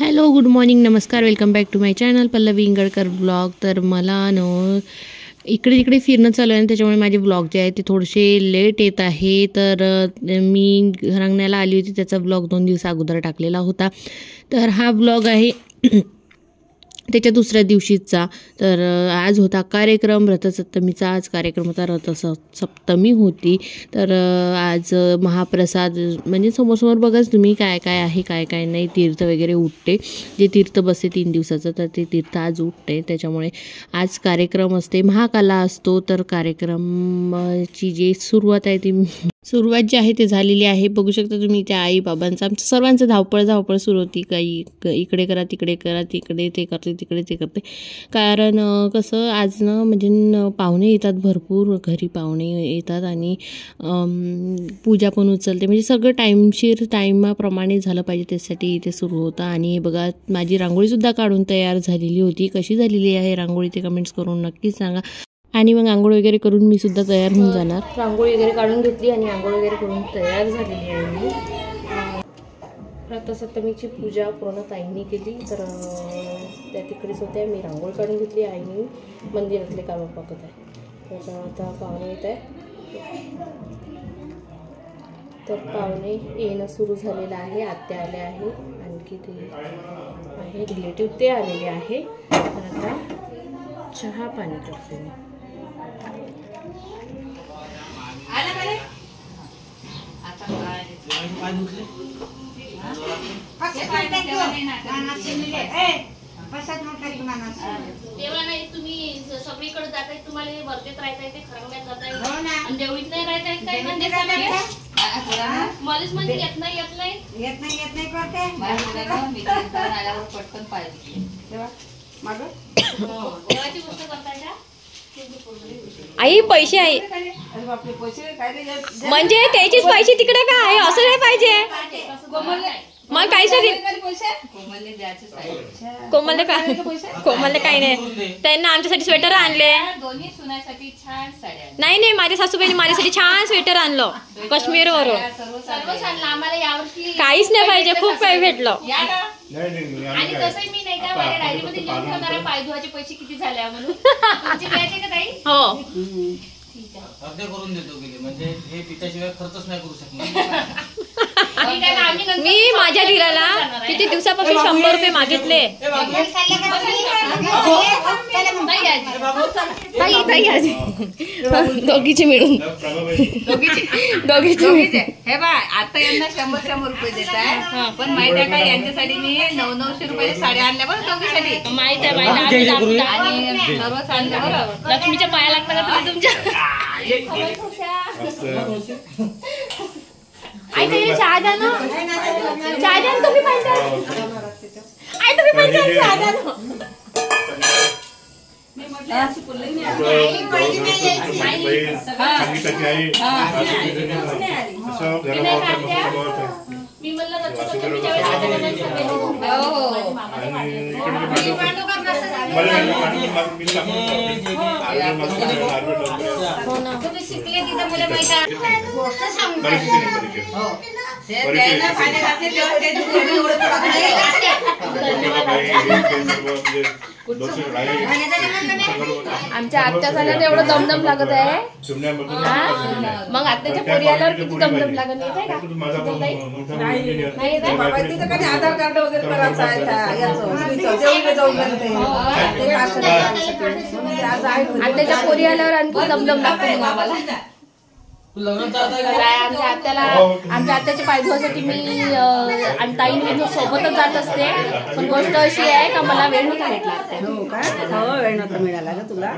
Hello, good morning, नमस्कार, welcome back to my channel Pallavi Ingalkar blog. तर मला इकडे तिकडे फिरणं चालू आहे आणि त्याच्यामुळे माझे ब्लॉग जे आहे ते थोडेसे लेट येत आहे. तर मी रंगण्याला आली होती, त्याचा ब्लॉग 2 दिवस अगोदर टाकलेला होता. तर हा ब्लॉग आहे त्याच्या दुसऱ्या दिवशीचा. तर आज होता कार्यक्रम, रथसप्तमीचा आज कार्यक्रम होता, रथसप्तमी होती. तर आज महाप्रसाद म्हणजे समोर बघाच तुम्ही काय काय आहे काय काय नाही. तीर्थ वगैरे उठते, जे तीर्थ बसते 3 दिवसाचं, तर ते तीर्थ आज उठते. त्याच्यामुळे आज कार्यक्रम असते, महाकाला असतो. तर कार्यक्रमाची जी सुरुवात आहे ती जी आहे ते झालेली आहे. बघू शकता तुम्ही त्या आई बाबांचं, आमचं सर्वांचं धावपळ सुरू होती. काही इकडे करा, तिकडे करा, तिकडे ते करते, तिकडे ते करते. कारण कसं आज म्हणजे पाहुणे येतात, भरपूर घरी पाहुणे येतात आणि पूजा पण उचलते. म्हणजे सगळं टायमाप्रमाणे झालं पाहिजे, त्यासाठी इथे सुरू होतं. आणि हे बघा, माझी रांगोळीसुद्धा काढून तयार झालेली होती. कशी झालेली आहे रांगोळी ते कमेंट्स करून नक्कीच सांगा. आणि मग आंघोळ वगैरे करून मी सुद्धा तयार होऊन जाणार. रांगोळी वगैरे काढून घेतली आणि आंघोळ वगैरे करून तयार झालेली आहे मी. रथसप्तमीची पूजा पूर्ण ताईंनी केली. तर त्या तिकडेच होत्या, मी रांगोळी काढून घेतली, आईने मंदिरातले कामं पाहत आहे. तर आता पाहुणे येत आहे, तर पाहुणे येणं सुरू झालेलं आहे. आत्या आल्या आहे, आणखी ते आहे रिलेटिव्ह ते आलेले आहे. तर आता चहा पाणी करते मी. तुम्ही सगळीकडे जाताय, तुम्हाला वर्धेत राहताय, ते खरंगण्यात जाताय आणि देवळीत नाही राहताय काय? मलाच म्हणजे येत नाही पटकन पाहिजे देवाची गोष्ट करताय का? आई पैसे आहे म्हणजे त्याचेच पैसे तिकडे काय असं नाही पाहिजे. मग काहीच कोमलने काही नाही. त्यांना आमच्यासाठी स्वेटर आणले. नाही, माझ्या सासूबाईने माझ्यासाठी छान स्वेटर आणलं काश्मीर वरून. काहीच नाही पाहिजे, खूप काही भेटलं. आणि तसंही मी नाही का माझ्या डायरीमध्ये लिहून ठेवणार पायधुवाचे पैसे किती झाले म्हणून. हो, अर्धे करून देतो गेले, म्हणजे हे पित्याशिवाय खर्चच नाही करू शकणार. मी माझ्या धीराला किती दिवसापासून 100 रुपये मागितले. दोघीचे मिळून हे बा, आता यांना 100 रुपये देत आहे, पण माहिती आहे का यांच्यासाठी मी 900 रुपये साड्या आणल्या बरं दोघीसाठी. माहित आहे आणि सर्वच आणल्या बरं. लक्ष्मीच्या पाया लागता का तुम्ही तुमच्या? आई तुम्ही चहा द्या ना, चहा द्या तुम्ही पाहिजे. आई तुम्ही पाहिजे चहा द्या ना. मी आमच्या आत्या झाल्या तर एवढं दमदम लागत आहे. मग आत्याच्या पोरी आल्यावर किती दमदम लागत नाही का? आधार कार्ड वगैरे करायचं आत्याच्या पोरी आल्यावर आणखी दमदम लागतो आम्हाला. आमच्या आत्याच्या पाय धुवासाठी मी आणि ताईने सोबतच जात असते. पण गोष्ट अशी आहे का मला वेळ नव्हता भेटला. हो का? हो, वेळ नव्हता मिळाला का तुला?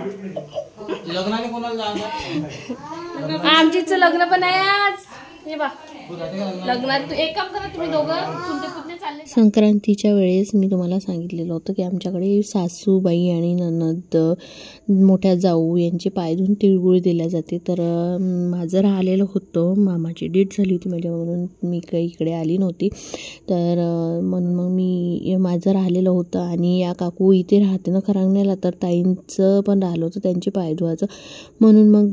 लग्नाने कोणाला जाणार? आमचीच लग्न पण आहे आज. हे बा, लग्नात एक काम करा, तुम्ही दोघं चुलते पुतणे चालले. संक्रांतीच्या वेळेस मी तुम्हाला सांगितलेलं होतं की आमच्याकडे सासूबाई आणि ननद, मोठ्या जाऊ यांचे पाय धुवून तिळगुळ दिल्या जाते. तर माझं राहिलेलं होतं, मामाची डेट झाली होती माझ्या, म्हणून मी काही इकडे आली नव्हती. तर मग माझं राहिलेलं होतं. आणि या काकू इथे राहते ना खरांगण्याला, तर ताईंचं पण राहिलं होतं त्यांचे पाय धुवायचं. म्हणून मग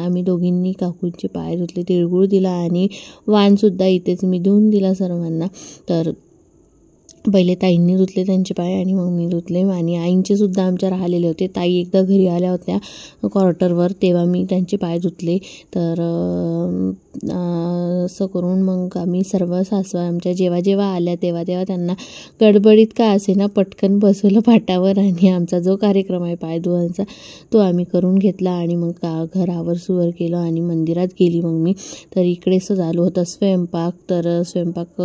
आम्ही दोघींनी काकूंचे पाय धुतले, तिळगुळ दिला आणि वाणसुद्धा इथेच मी देऊन दिला सर्वांना. तर पहिले ताईंनी धुतले त्यांचे पाय आणि मग मी धुतले आणि आईंचे सुद्धा आमच्या राहिलेले होते. ताई एकदा घरी आल्या होत्या क्वार्टरवर, तेव्हा मी त्यांचे पाय धुतले. तर असं करून मग आम्ही सर्व सासवा आमच्या जेव्हा आल्या तेव्हा त्यांना गडबडीत का असे ना पटकन बसवलं पाटावर आणि आमचा जो कार्यक्रम आहे पाय धुवायचा तो आम्ही करून घेतला आणि मग घरावर सुवर केलं आणि मंदिरात गेली मग मी. तर इकडे असं झालं होतं स्वयंपाक. तर स्वयंपाक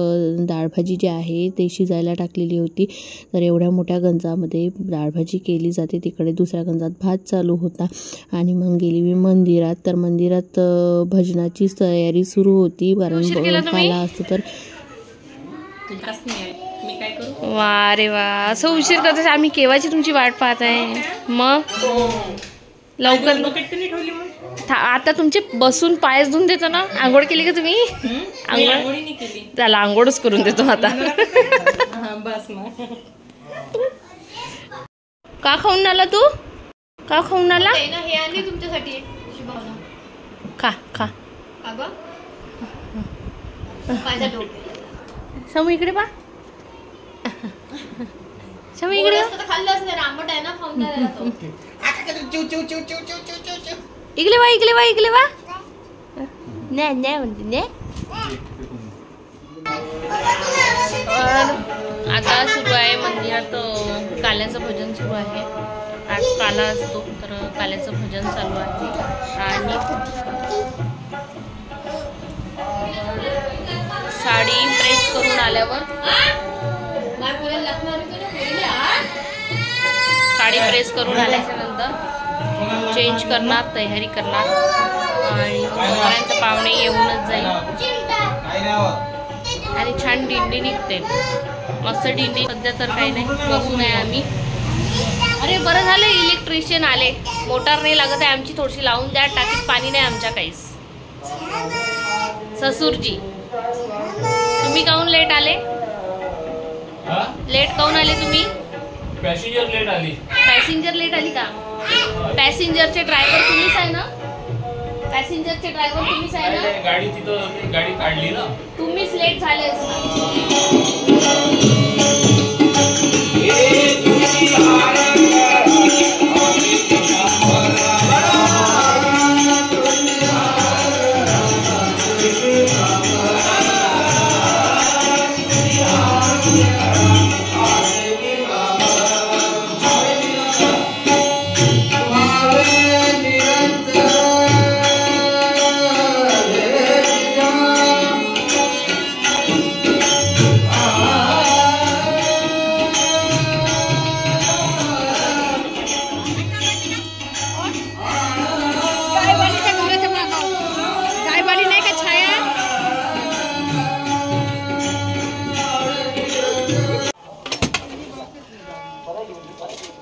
डाळभाजी जी आहे ते शिजायला टाकलेली होती. तर एवढ्या मोठ्या गंजामध्ये डाळभाजी केली जाते. तिकडे दुसऱ्या गंजात भात चालू होता आणि मग गेली मी मंदिरात. तर मंदिरात भजनाची तयारी सुरू होती कारण पाला असतो तर. वा रे वा, असं उशीर करतो आम्ही केव्हाची तुमची वाट पाहत आहे. मग लवकर आता तुमचे बसून पायच धुवून देतो ना. आंघोळ केली का तुम्ही? आंघोळ त्याला आंघोळच करून देतो आता. का खाऊन आला तू? का खाऊन आला? हे आणली तुमच्यासाठी खा खा. माझ्या डोक्यात समू इकडे पा. समू इकडे खाल्लं असं आंबट आहे ना, खाऊन द्यायला तो. इकडे वा इकडे वा इकडे वा. नाही नाही म्हणते नाही. आता सुरू आहे मंदिरात काल्याचं भजन सुरू आहे. आज काला असतो तर काल्याचं भजन चालू आहे आणि साडी प्रेस करून आल्यावर साडी प्रेस करून आल्याच्या नंतर चेंज करणार, तयारी करणार आणि पर्यंत पाहुणे येऊनच जाईल आणि छान दिंडी निघते. मस्त दिंडी. सध्या तर काही नाही, बसून आहे आम्ही. अरे बरं झालं इलेक्ट्रिशियन आले. मोटार नाही लागत आहे आमची, थोडीशी लावून द्या. टाकीत पाणी नाही आमच्या काहीच. ससुरजी तुम्ही काहून लेट आले? लेट काहून आले तुम्ही? पॅसेंजर लेट आली. पॅसेंजर लेट आली का? पॅसेंजरचे ड्रायव्हर तुम्हीच आहे ना? पॅसेंजरचे ड्रायव्हर तुम्हीच आहे ना? गाडी तिथं गाडी काढली ना, तुम्हीच लेट झाले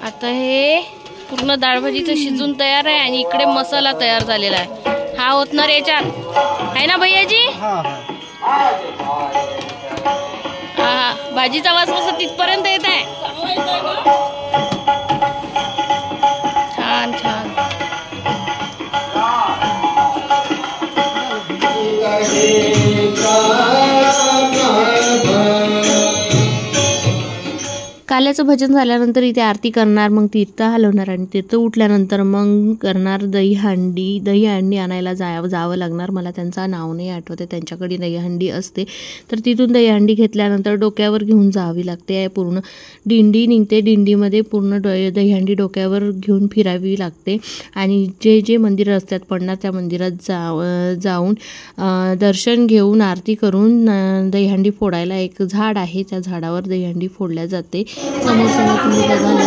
आता हे पूर्ण डाळभाजीचं शिजून तयार आहे आणि इकडे मसाला तयार झालेला आहे. हा होतणार याच्यात आहे ना भैयाजी? हा भाजीचा वास मस्त तिथपर्यंत येत आहे. छान छान. काल्याचं भजन झाल्यानंतर इथे आरती करणार, मग तीर्थ हलवणार आणि तीर्थ उठल्यानंतर मग करणार दहीहंडी. दहीहंडी आणायला जावं लागणार. मला त्यांचं नाव नाही आठवते. त्यांच्याकडे दहीहंडी असते तर तिथून दहीहंडी घेतल्यानंतर डोक्यावर घेऊन जावी लागते. पूर्ण दिंडी निघते. दिंडीमध्ये पूर्ण दहीहंडी डोक्यावर घेऊन फिरावी लागते आणि जे जे मंदिरं असतात पडणार त्या मंदिरात जाऊन दर्शन घेऊन आरती करून दहीहंडी फोडायला एक झाड आहे, त्या झाडावर दहीहंडी फोडल्या जाते. समोर समोर तुम्ही बघाल.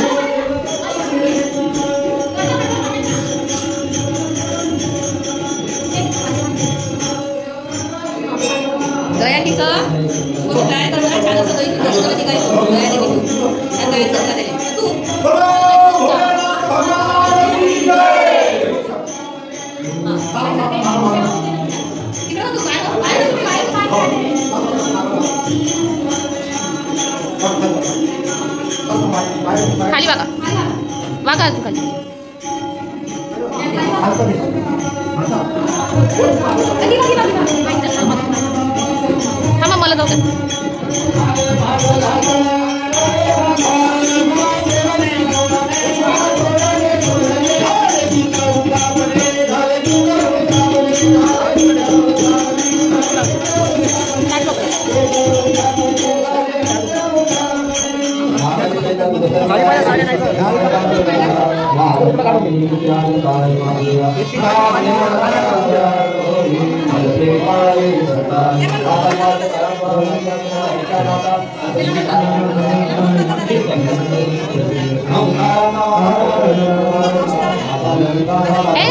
खाली बघा बघा तू खाली. हा मग मला जाऊ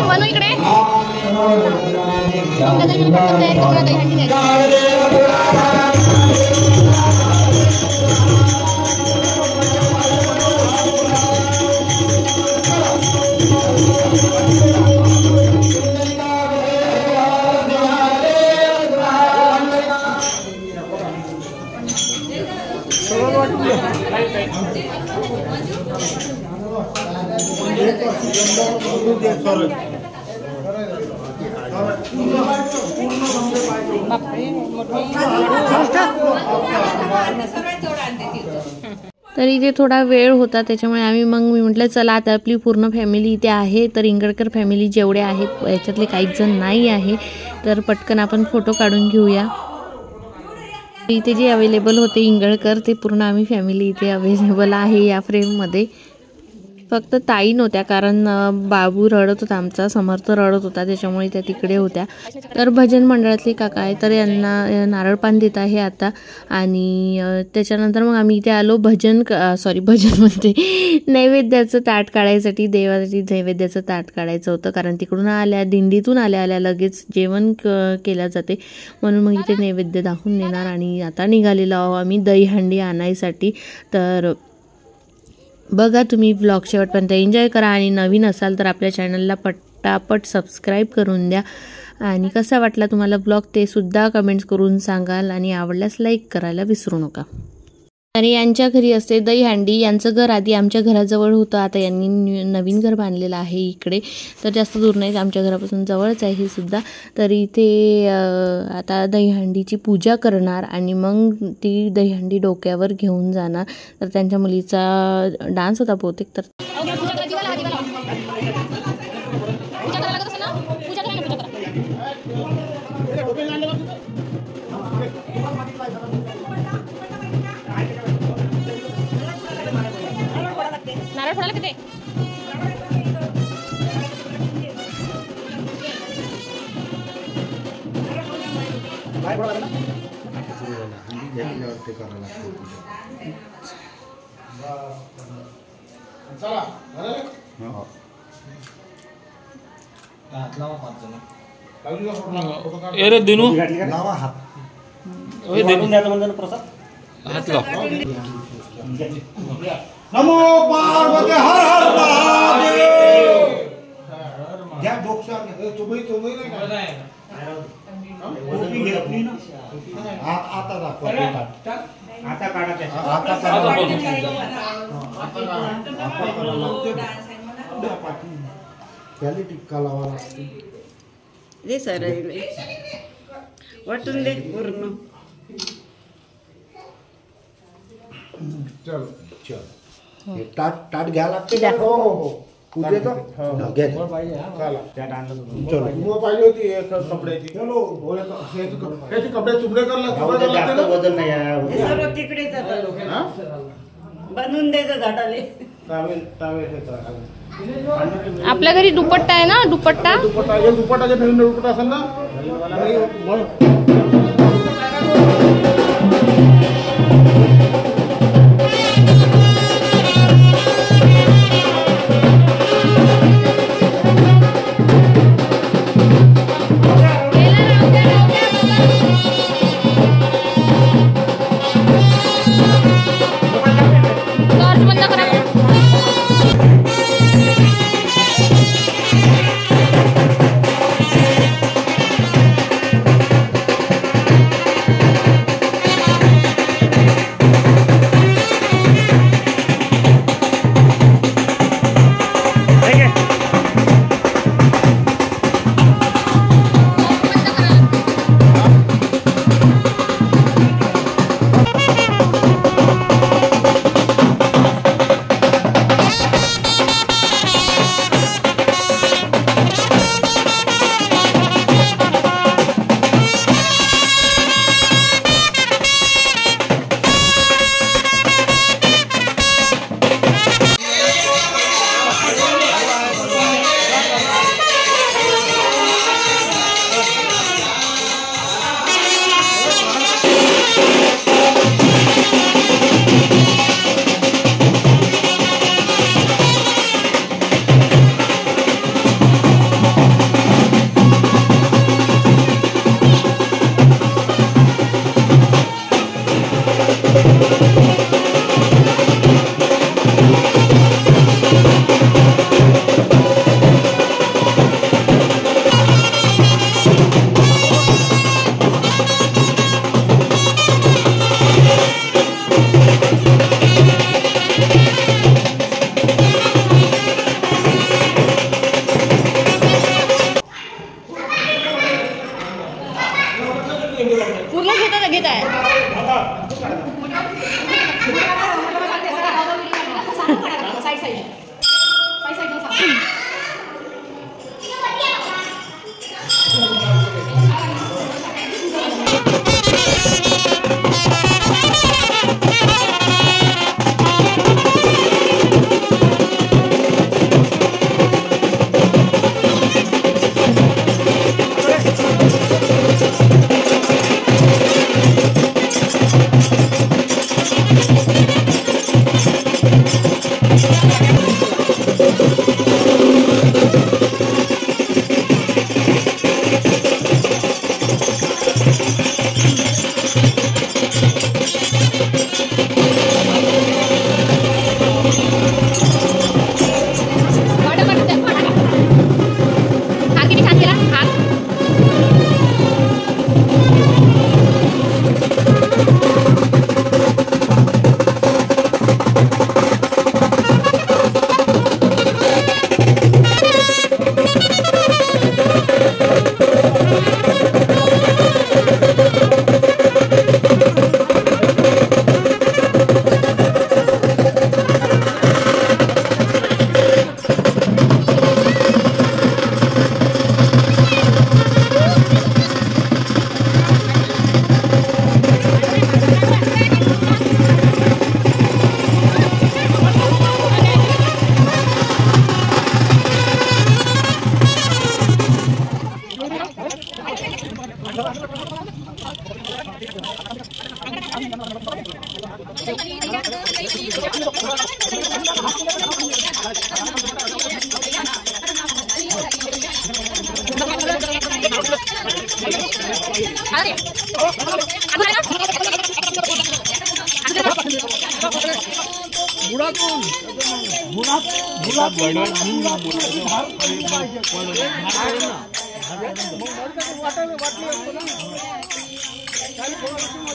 म्हणू इकडे तर इथे थोडा वेळ होता त्याच्यामुळे मी म्हटलं चला आता आपली पूर्ण फॅमिली इथे आहे. तर इंगळकर फॅमिली जेवढे आहेत याच्यातले काही जण नाही आहे तर पटकन आपण फोटो काढून घेऊया. इथे जे अवेलेबल होते इंगळकर ते पूर्ण आम्ही फॅमिली इथे अवेलेबल आहे या फ्रेममध्ये. फक्त ताई नव्हत्या कारण बाबू रडत होता, आमचा समर्थ रडत होता त्याच्यामुळे त्या तिकडे होत्या. तर भजन मंडळातले काका आहे तर यांना नारळ पान देत आहे आता. आणि त्याच्यानंतर मग आम्ही इथे आलो भजन म्हणते नैवेद्याचं ताट काढायसाठी. देवासाठी नैवेद्याचं ताट काढायचं होतं कारण तिकडून दिंडीतून आल्या लगेच जेवण केलं जाते म्हणून मग इथे नैवेद्य दाखवून देणार. आणि आता निघालेलो आहो आम्ही दहीहंडी आणायसाठी. तर बघा तुम्ही ब्लॉग शेवटपर्यंत एन्जॉय करा आणि नवीन असाल तर आपल्या चॅनलला पटापट सबस्क्राईब करून द्या. आणि कसा वाटला तुम्हाला ब्लॉग ते सुद्धा कमेंट्स करून सांगाल आणि आवडल्यास लाईक करायला विसरू नका. आणि यांच्या घरी असते दहीहंडी. यांचं घर आधी आमच्या घराजवळ होतं, आता यांनी नवीन घर बांधलेलं आहे इकडे. तर जास्त दूर नाही, आमच्या घरापासून जवळच आहे हे सुद्धा. तर इथे आता दहीहंडीची पूजा करणार आणि मग ती दहीहंडी डोक्यावर घेऊन जाणार. तर त्यांच्या मुलीचा डान्स होता बहुतेक. तर नारळ फोडायला किती अरे दिनू नमो पार्वती हर हर महादेव. घ्या डोक्या तुम्ही नाही आता दाखवा आता काढा त्याला टिक्का लावा लागते सर वाटून दे पूर्ण. चलो चल ताट घ्या लागते. हो हो हो पूजेचं घ्या चलो पाहिजे होती कपड्याची. चलो त्याची कपडे चुबडे करला वजन नाही सर्व तिकडे बनवून द्यायचं झाडाले. आपल्या घरी दुपट्टा आहे ना, दुपट्टा दुपट्टाच्या फेरून दुपट्टा असेल ना.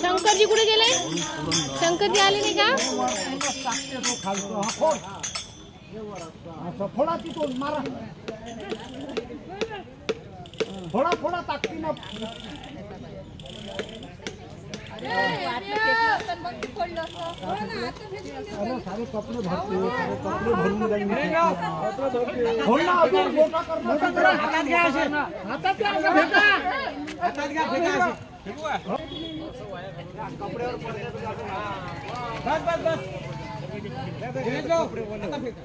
शंकरजी कुठे गेले? शंकरजी आले नाही का? फोडा तिथून मारा, फोडा फोडा ताकदीनं. सारे कपडे भरते, सारे कपडे भरून जाईल. हातात घ्या, हातात घ्या, हातात घ्या, फेका. कपड्यावर पडले बस बस बस. हे जाऊ आता फेका.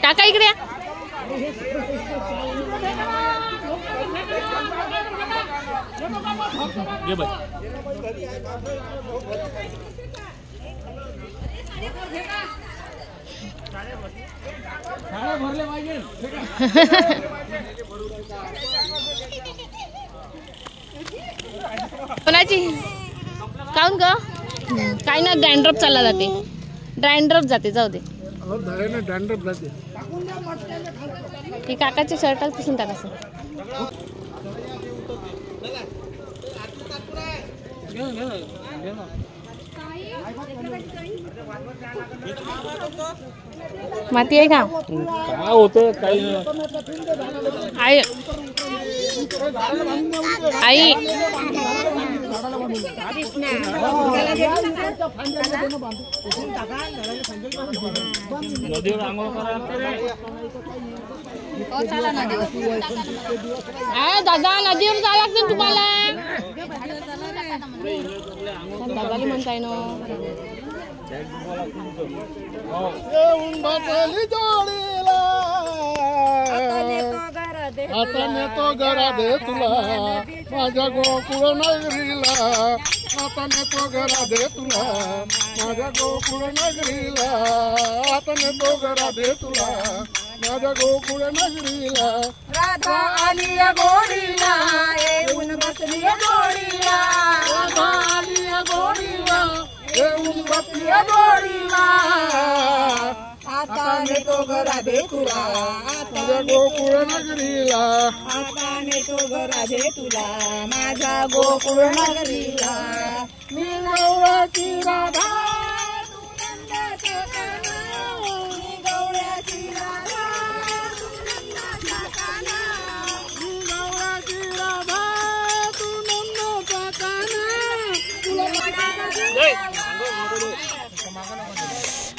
काका इकडे ये बाई भरले पाहिजे. कोणाची काऊन ग? काय ना डॅन्ड्रफ चालला जाते, डॅन्ड्रफ जाते. जाऊ दे, डॅन्ड्रफ जाते. ती काकाच्या शर्टात पुसून टाकायचं. माती आहे का? काय होतं काही आई आई नदीवर आंघोळ करा. दादा नदीवर जावं लागतं तुम्हाला. दादाला म्हणताय ना आता नेतो घरा दे तुला माझ्या गोकुळ नगरीला. आता नेतो घरा दे तुला माझ्या गोकुळ नगरीला. आता नेतो घरा दे तुला माझ्या गोकुळ नगरीला. राधा आली गोडीला येऊन बसली गोडीला. राधा आली गोडीला येऊन बसली गोडीला. आता नेतो ग राधे तुला, माझ्या गोकुळ नगरीला, आता नेतो ग राधे तुला, माझ्या गोकुळ नगरीला. मी गवळ्याची राधा, मी गवळ्याची राधा, मी गवळ्याची राधा, तू नंदाचा काना, तुला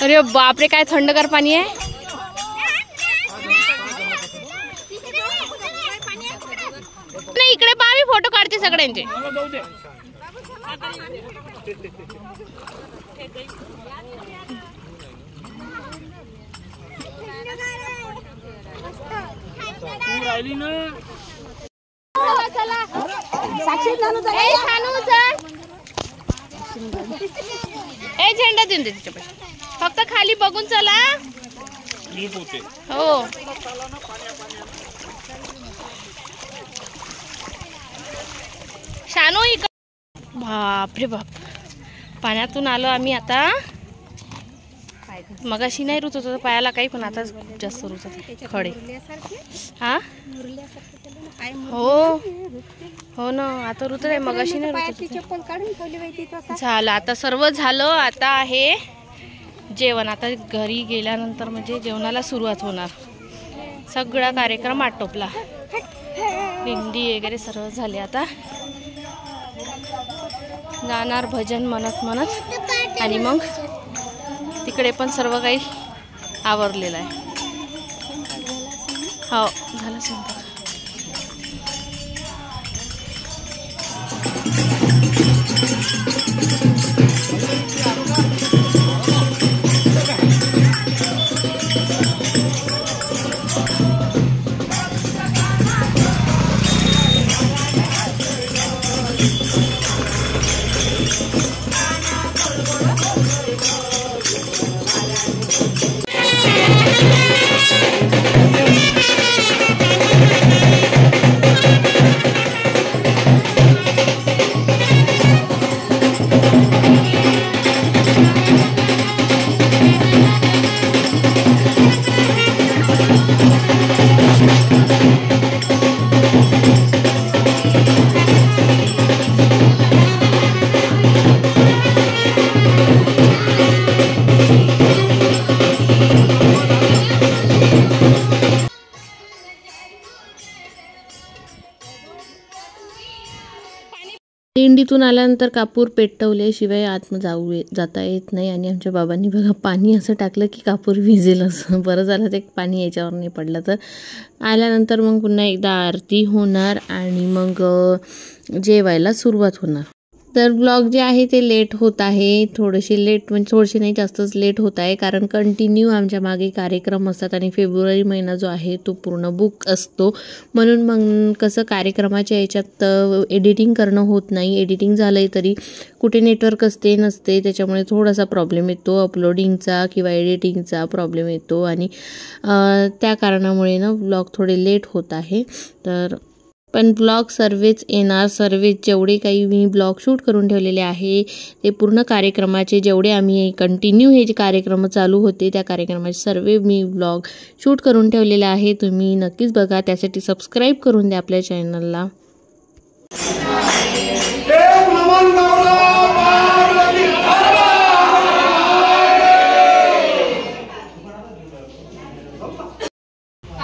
अरे बापरे, काय थंडगार पाणी आहे. नाही इकडे पहा, मी फोटो काढते सगळ्यांचे. ए झेंडा देऊन दे तिच्यापाशी, फक्त खाली बघून चला. हो शानू इकडे. बापरे बाप, पाण्यातून आलो आम्ही आता. मगाशी नाही रुचत होतं पायाला काही, पण आता खूप जास्त रुचत खडे. हा हो हो ना, आता रुचत आहे, मगाशी नाही रुचत. झालं आता, सर्व झालं. आता आहे जेवण. आता घरी गेल्यानंतर म्हणजे जेवणाला सुरुवात होणार. सगळा कार्यक्रम आटोपला, दिंडी वगैरे सर्व झाले. आता जाणार भजन म्हणत म्हणत, आणि मग तिकडे पण सर्व काही आवरलेलं आहे. हो झालं स्वयंपाक. दिंडीतून आल्यानंतर कापूर पेटवल्याशिवाय आत जाता येत नाही. आणि आमच्या बाबांनी बघा पाणी असं टाकलं की कापूर विझेल असं. बरं झालं ते पाणी याच्यावर नाही पडलं. तर आल्यानंतर मग पुन्हा एकदा आरती होणार आणि मग जेवायला सुरुवात होणार. तर ब्लॉग जे आहे ते लेट होत आहे, थोडेसे लेट म्हणजे थोडेसे नाही जास्तच लेट होत आहे, कारण कंटिन्यू आमच्या मागे कार्यक्रम असतात आणि फेब्रुवारी महिना जो आहे तो पूर्ण बुक असतो. म्हणून मग कसं कार्यक्रमाच्या याच्यात एडिटिंग करणं होत नाही. एडिटिंग झालं तरी कुठे नेटवर्क असते नसते, त्याच्यामुळे थोडासा प्रॉब्लेम येतो, अपलोडिंगचा किंवा एडिटिंगचा प्रॉब्लेम येतो. आणि त्या कारणामुळे ना ब्लॉग थोडे लेट होत आहे. तर पण ब्लॉग सर्वच येणार. सर्वच जेवढे काही मी ब्लॉग शूट करून ठेवलेले आहे ते पूर्ण कार्यक्रमाचे, जेवढे आम्ही कंटिन्यू हे जे कार्यक्रम चालू होते त्या कार्यक्रमाचे सर्व मी ब्लॉग शूट करून ठेवलेले आहे. तुम्ही नक्कीच बघा. त्यासाठी सबस्क्राईब करून द्या आपल्या चॅनलला.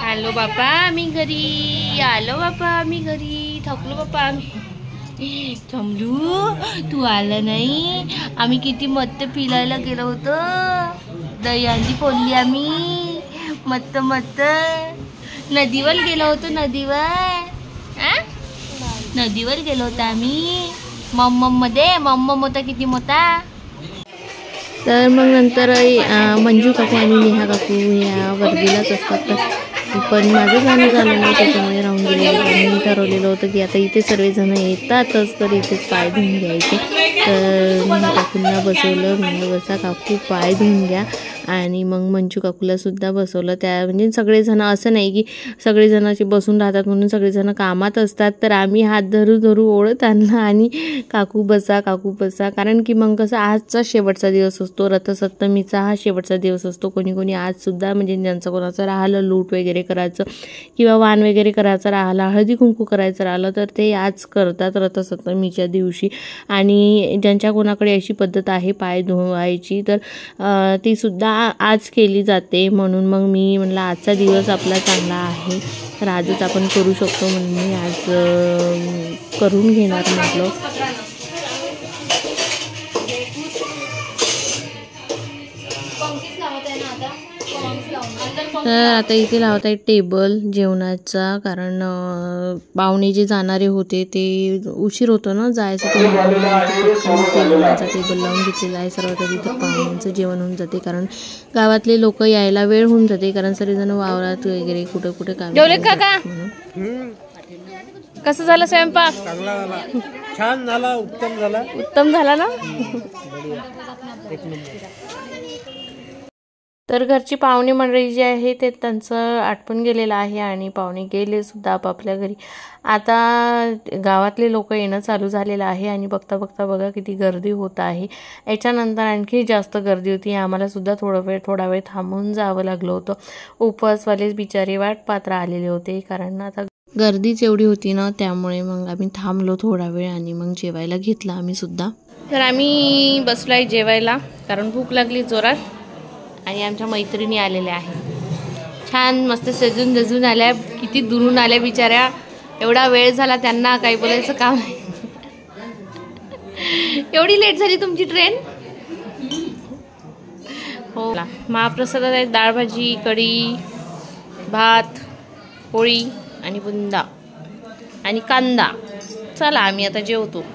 आलो बापा आम्ही घरी, आलो बापा आम्ही घरी. थकलो बापा आम्ही. थमलू तू आला नाही. आम्ही किती मत्त पिलायला गेलो होतो, दहीहंडी फोडली आम्ही मत्त मत्त. नदीवर गेलो होतो, नदीवर गेलो होतो आम्ही. मम्मम मध्ये मम्मम होता किती मोठा. तर मग नंतर मंजू काकू आणि नेहा काकू या वर्गीलाच असतात. पण माझं जाणं झालं नाही, त्याच्यामुळे राहून गेलेलं. मी ठरवलेलं होतं की आता इथे सर्वजण येतातच तर इथेच पाय धुवून घ्यायचे. तर काकूंना बसवलं, म्हणजे बसा काकू पाय धुवून घ्या. आणि मग मंजू काकूला सुद्धा बसवलं. त्या म्हणजे सगळेजण असं नाही की सगळेजण असे बसून राहतात म्हणून सगळेजण कामात असतात, तर आम्ही हात धरू ओढत आणला आणि काकू बसा कारण की मग कसं आजचा शेवटचा दिवस असतो, रथसप्तमीचा हा शेवटचा दिवस असतो. कोणी आजसुद्धा म्हणजे ज्यांचं कोणाचं राहिलं लूट वगैरे करायचं किंवा वाण वगैरे करायचं राहिलं, हळदी कुंकू करायचं राहिलं तर ते आज करतात रथसप्तमीच्या दिवशी. आणि ज्यांच्या कोणाकडे अशी पद्धत आहे पाय धुवायची तर ती सुद्धा आज केली जाते. म्हणून मग मी म्हटलं आजचा दिवस आपला चांगला आहे तर आजच आपण करू शकतो म्हणून मी आज करून घेणार म्हटलं. तर आता इथे लावत आहे टेबल जेवणाचा, कारण पाहुणे जे जाणारे होते ते उशीर होतो ना जायसाठी. जेवणाचा टेबल लावून घेतलेला आहे. सर्वात आधी तर पाहुण्यांचं जेवण होऊन जाते, कारण गावातले लोक यायला वेळ होऊन जाते, कारण सर्वजण वावरात वगैरे कुठे काम. जेवले काका? कसं झालं स्वयंपाक? छान झाला, उत्तम झाला ना. तर घरची पाहुणे मंडळी जी आहे ते त्यांचं आटपून गेलेलं आहे आणि पाहुणे गेले सुद्धा आपापल्या घरी. आता गावातले लोक येणं चालू झालेलं आहे आणि बघता बघा किती गर्दी होत आहे. याच्यानंतर आणखी जास्त गर्दी होती. आम्हाला सुद्धा थोडा वेळ थांबून जावं लागलं होतं. उपवासवालेच बिचारे वाट पात्र आलेले होते, कारण आता गर्दीच एवढी होती ना, त्यामुळे मग आम्ही थांबलो थोडा वेळ आणि मग जेवायला घेतलं आम्ही सुद्धा. तर आम्ही बसलोय जेवायला, कारण भूक लागली जोरात. आणि आमच्या मैत्रिणी आलेल्या आहेत, छान मस्त सजून आल्या, किती दुरून आल्या बिचाऱ्या. एवढा वेळ झाला त्यांना काही बोलायचं काम नाही. एवढी लेट झाली तुमची ट्रेन? हो. महाप्रसादात आहेत डाळ भाजी, कढी, भात, पोळी आणि बुंदा आणि कांदा. चला आम्ही आता जेवतो.